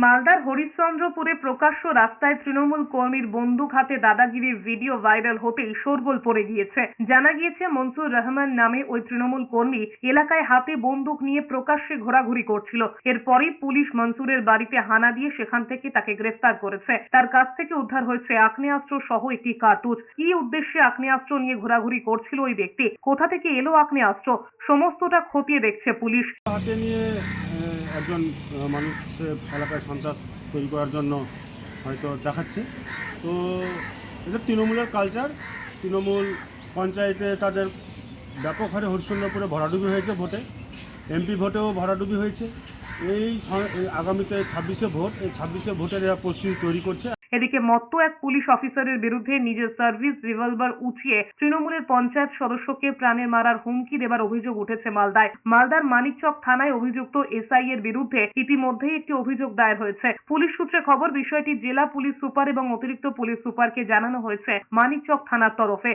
মালদার হরিশ্চন্দ্রপুরে প্রকাশ্য রাস্তায় তৃণমূল কর্মীর বন্দুক হাতে দাদাগিরির ভিডিও ভাইরাল হতেই শোরগোল পড়ে গিয়েছে। জানা গিয়েছে মনসুর রহমান নামে ওই তৃণমূল কর্মী এলাকায় হাতে বন্দুক নিয়ে প্রকাশ্যে ঘোরাঘুরি করছিল। এরপরই পুলিশ মনসুরের বাড়িতে হানা দিয়ে সেখান থেকে তাকে গ্রেফতার করেছে। তার কাছ থেকে উদ্ধার হয়েছে আগ্নেয়াস্ত্র সহ একটি কার্তুজ। কি উদ্দেশ্যে আগ্নেয়াস্ত্র নিয়ে ঘোরাঘুরি করছিল ওই ব্যক্তি, কোথা থেকে এলো আগ্নেয়াস্ত্র, সমস্তটা খতিয়ে দেখছে পুলিশ। হাতে নিয়ে একজন মানুষ এলাকায় সন্ত্রাস তৈরি করার জন্য হয়তো দেখাচ্ছে। তো এটা তৃণমূলের কালচার। তৃণমূল পঞ্চায়েতে তাদের ব্যাপক হারে হরিশ্চন্দ্রপুরে ভরাডুবি হয়েছে ভোটে, এমপি ভোটেও ভরাডুবি হয়েছে। এই আগামীতে 26শে ভোট, এই 26শে ভোটের এরা প্রস্তুতি তৈরি করছে। এদিকে মত্ত এক পুলিশ অফিসারের বিরুদ্ধে নিজের সার্ভিস রিভলভার উঁচিয়ে তৃণমূলের পঞ্চায়েত সদস্যকে প্রাণে মারার হুমকি দেবার অভিযোগ উঠেছে মালদায়। মালদার মানিকচক থানায় অভিযুক্ত এসআই এর বিরুদ্ধে ইতিমধ্যেই একটি অভিযোগ দায়ের হয়েছে। পুলিশ সূত্রে খবর, বিষয়টি জেলা পুলিশ সুপার এবং অতিরিক্ত পুলিশ সুপারকে জানানো হয়েছে মানিকচক থানার তরফে।